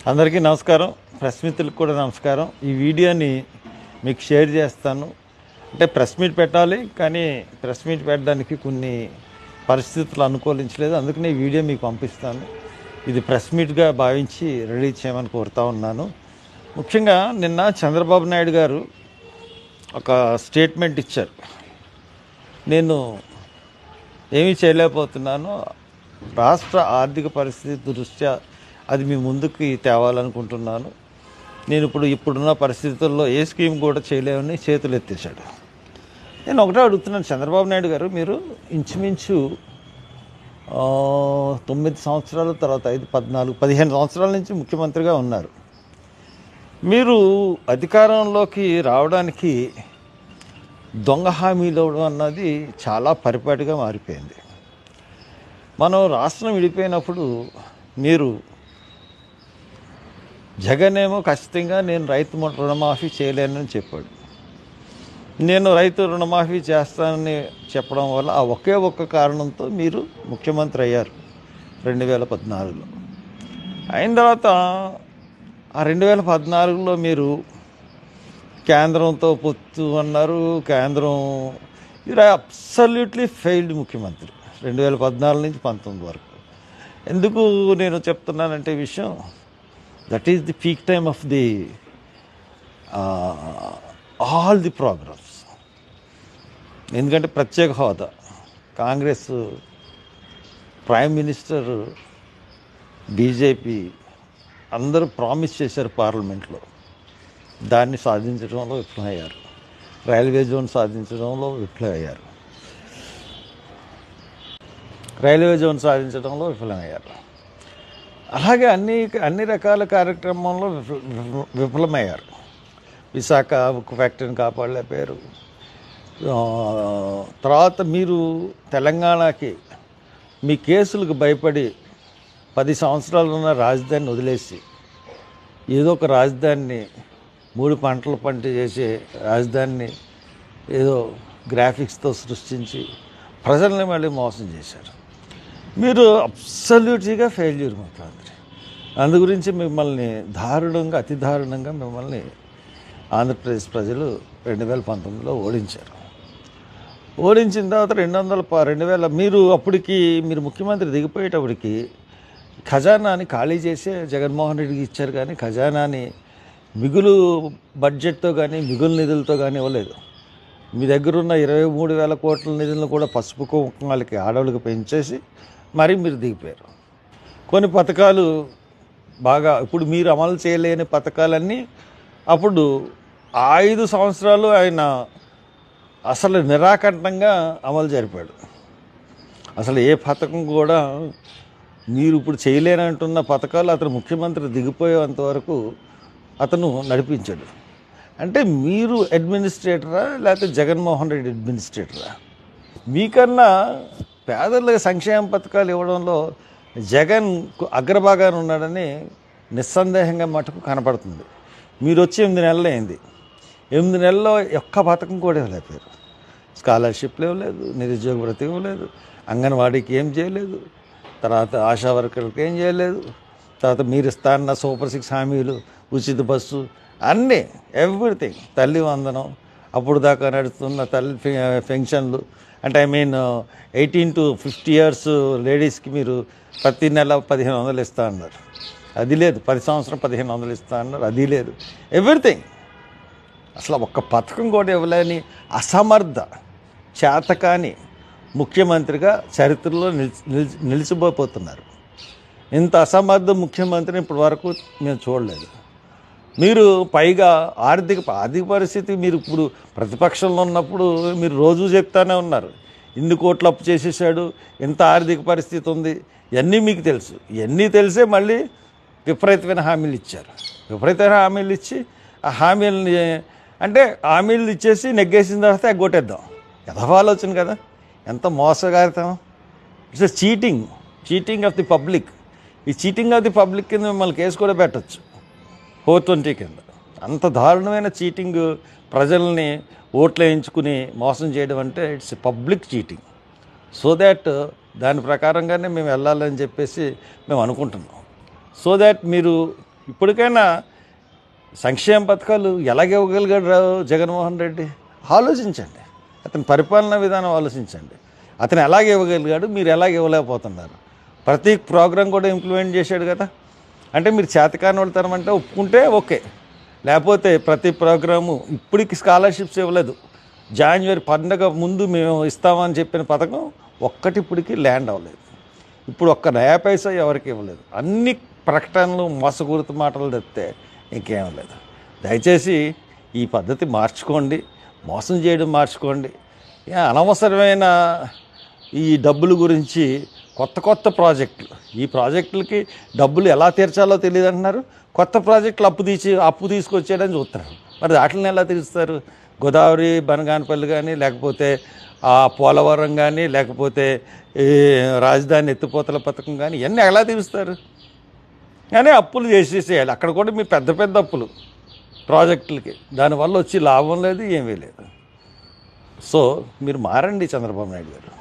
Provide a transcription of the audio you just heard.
అందరికీ నమస్కారం. ప్రెస్ మిత్రులకు కూడా నమస్కారం. ఈ వీడియోని మీకు షేర్ చేస్తాను. అంటే ప్రెస్ మీట్ పెట్టాలి, కానీ ప్రెస్ మీట్ పెట్టడానికి కొన్ని పరిస్థితులు అనుకూలించలేదు. అందుకని ఈ వీడియో మీకు పంపిస్తాను. ఇది ప్రెస్ మీట్గా భావించి రిలీజ్ చేయమని కోరుతా ఉన్నాను. ముఖ్యంగా నిన్న చంద్రబాబు నాయుడు గారు ఒక స్టేట్మెంట్ ఇచ్చారు. నేను ఏమీ చేయలేకపోతున్నాను, రాష్ట్ర ఆర్థిక పరిస్థితి దృష్ట్యా అది మీ ముందుకి తేవాలనుకుంటున్నాను. నేను ఇప్పుడున్న పరిస్థితుల్లో ఏ స్కీమ్ కూడా చేయలేమని చేతులు ఎత్తేసాడు. నేను ఒకటే అడుగుతున్నాను, చంద్రబాబు నాయుడు గారు, మీరు ఇంచుమించు 9 సంవత్సరాల తర్వాత 5, 14, 15 సంవత్సరాల నుంచి ముఖ్యమంత్రిగా ఉన్నారు. మీరు అధికారంలోకి రావడానికి దొంగ హామీలు ఇవ్వడం అన్నది చాలా పరిపాటిగా మారిపోయింది. మనం రాష్ట్రం విడిపోయినప్పుడు మీరు జగన్ ఏమో ఖచ్చితంగా నేను రైతు రుణమాఫీ చేయలేనని చెప్పాడు. నేను రైతు రుణమాఫీ చేస్తానని చెప్పడం వల్ల ఆ ఒక్క కారణంతో మీరు ముఖ్యమంత్రి అయ్యారు 2014లో. అయిన తర్వాత ఆ 2014లో మీరు కేంద్రంతో పొత్తు అన్నారు. కేంద్రం అబ్సల్యూట్లీ ఫెయిల్డ్ ముఖ్యమంత్రి 2014 నుంచి 19 వరకు. ఎందుకు నేను చెప్తున్నానంటే ఈ విషయం, that is the peak time of the all the programmes. ఎందుకంటే ప్రత్యేక హోదా కాంగ్రెస్, ప్రైమ్ మినిస్టర్, బీజేపీ అందరూ ప్రామిస్ చేశారు పార్లమెంట్లో. దాన్ని సాధించడంలో విఫలమయ్యారు. రైల్వే జోన్ సాధించడంలో విఫలమయ్యారు. అలాగే అన్ని రకాల కార్యక్రమంలో విఫలమయ్యారు. విశాఖ ఉక్కు ఫ్యాక్టరీని కాపాడలేకపోయారు. తర్వాత మీరు తెలంగాణకి మీ కేసులకు భయపడి 10 సంవత్సరాలు ఉన్న రాజధానిని వదిలేసి ఏదో ఒక రాజధానిని 3 పంటలు పంట చేసే రాజధానిని ఏదో గ్రాఫిక్స్తో సృష్టించి ప్రజల్ని మళ్ళీ మోసం చేశారు. మీరు అబ్సల్యూట్గా ఫెయిల్యూర్ ముఖ్యమంత్రి. అందు గురించి మిమ్మల్ని అతి దారుణంగా మిమ్మల్ని ఆంధ్రప్రదేశ్ ప్రజలు 2019లో ఓడించారు. ఓడించిన తర్వాత 2000 మీరు ముఖ్యమంత్రి దిగిపోయేటప్పటికి ఖజానాని ఖాళీ చేసే జగన్మోహన్ రెడ్డికి ఇచ్చారు, కానీ ఖజానాని మిగులు బడ్జెట్తో కానీ మిగులు నిధులతో కానీ ఇవ్వలేదు. మీ దగ్గర ఉన్న 23,000 కోట్ల నిధులను కూడా పసుపు కుంకుమాలకి ఆడవాళ్ళకి పెంచేసి మరీ మీరు దిగిపోయారు. కొన్ని పథకాలు బాగా ఇప్పుడు మీరు అమలు చేయలేని పథకాలన్నీ అప్పుడు 5 సంవత్సరాలు ఆయన అసలు నిరాకంఠంగా అమలు జరిపాడు. అసలు ఏ పథకం కూడా మీరు ఇప్పుడు చేయలేనంటున్న పథకాలు అతను ముఖ్యమంత్రి దిగిపోయేంతవరకు అతను నడిపించాడు. అంటే మీరు అడ్మినిస్ట్రేటరా లేకపోతే జగన్మోహన్ రెడ్డి అడ్మినిస్ట్రేటరా? మీకన్నా పేదలకు సంక్షేమ పథకాలు ఇవ్వడంలో జగన్ అగ్రభాగాన ఉన్నాడని నిస్సందేహంగా మటుకు కనపడుతుంది. మీరు వచ్చి 8 నెలలు అయింది. 8 నెలల్లో ఒక్క పథకం కూడా ఇవ్వలేకపోయారు. స్కాలర్షిప్లు ఇవ్వలేదు, నిరుద్యోగ భృతి ఇవ్వలేదు, అంగన్వాడీకి ఏం చేయలేదు, తర్వాత ఆశా వర్కర్లకు ఏం చేయలేదు, తర్వాత మీరు ఇస్తాన్న సూపర్ 6 హామీలు, ఉచిత బస్సు, అన్నీ ఎవ్రీథింగ్, తల్లి వందనం, అప్పుడు దాకా నడుస్తున్న తల్లి పెన్షన్లు, అంటే 18 to 50 years లేడీస్కి మీరు ప్రతి నెల 1,500 ఇస్తా అన్నారు. అది లేదు. 10 సంవత్సరం 1,500 ఇస్తా అన్నారు. అది లేదు. ఎవ్రీథింగ్. అసలు ఒక్క పథకం కూడా ఇవ్వలేని అసమర్థ చేతకాని ముఖ్యమంత్రిగా చరిత్రలో నిలిచిపోతున్నారు. ఇంత అసమర్థ ముఖ్యమంత్రిని ఇప్పటి వరకు మేము చూడలేదు. మీరు పైగా ఆర్థిక పరిస్థితి, మీరు ఇప్పుడు ప్రతిపక్షంలో ఉన్నప్పుడు మీరు రోజు చెప్తానే ఉన్నారు, ఇన్ని కోట్లు అప్పు చేసేసాడు, ఇంత ఆర్థిక పరిస్థితి ఉంది, ఇవన్నీ మీకు తెలుసు. ఇవన్నీ తెలిసే మళ్ళీ విపరీతమైన హామీలు ఇచ్చారు. విపరీతమైన హామీలు ఇచ్చి ఆ హామీలని హామీలు ఇచ్చేసి నెగ్గేసిన తర్వాత ఎగ్గొట్టేద్దాం. ఆలోచన కదా, ఎంత మోసగారితం. It's cheating of the public. ఈ చీటింగ్ ఆఫ్ ది పబ్లిక్ కింద మిమ్మల్ని కేసు కూడా పెట్టచ్చు 420 కింద. అంత దారుణమైన చీటింగ్, ప్రజల్ని ఓట్లు వేయించుకుని మోసం చేయడం అంటే it's public cheating. So that దాని ప్రకారంగానే మేము వెళ్ళాలని చెప్పేసి మేము అనుకుంటున్నాం. సో దాట్ మీరు ఇప్పటికైనా సంక్షేమ పథకాలు ఎలాగ ఇవ్వగలిగాడు జగన్మోహన్ రెడ్డి ఆలోచించండి. అతని పరిపాలనా విధానం ఆలోచించండి. అతను ఎలాగ ఇవ్వగలిగాడు, మీరు ఎలాగ ఇవ్వలేకపోతున్నారు. ప్రతి ప్రోగ్రాం కూడా ఇంప్లిమెంట్ చేశాడు కదా. అంటే మీరు చేతకాని వాళ్ళతనం అంటే ఒప్పుకుంటే ఓకే, లేకపోతే ప్రతి ప్రోగ్రాము ఇప్పటికి స్కాలర్షిప్స్ ఇవ్వలేదు. జాన్వరి పండగ ముందు మేము ఇస్తామని చెప్పిన పథకం ఒక్కటి ఇప్పటికి ల్యాండ్ అవ్వలేదు. ఇప్పుడు ఒక్క నయా పైసా ఎవరికి ఇవ్వలేదు. అన్ని ప్రకటనలు మోసపూరిత మాటలు తప్పితే ఇంకేం లేదు. దయచేసి ఈ పద్ధతి మార్చుకోండి, మోసం చేయడం మార్చుకోండి. అనవసరమైన ఈ డబ్బుల గురించి కొత్త ప్రాజెక్టులు, ఈ ప్రాజెక్టులకి డబ్బులు ఎలా తీర్చాలో తెలియదు అంటున్నారు. కొత్త ప్రాజెక్టులు అప్పు తీసుకొచ్చేయడానికి చూస్తున్నారు. మరి వాటిని ఎలా తీరుస్తారు? గోదావరి బనగానపల్లి కానీ, లేకపోతే పోలవరం కానీ, లేకపోతే ఈ రాజధాని ఎత్తిపోతల పథకం కానీ ఇవన్నీ ఎలా తీరుస్తారు? కానీ అప్పులు చేసేసేయాలి. అక్కడ కూడా మీ పెద్ద అప్పులు ప్రాజెక్టులకి, దానివల్ల వచ్చి లాభం లేదు, ఏమీ లేదు. సో మీరు మారండి చంద్రబాబు నాయుడు గారు.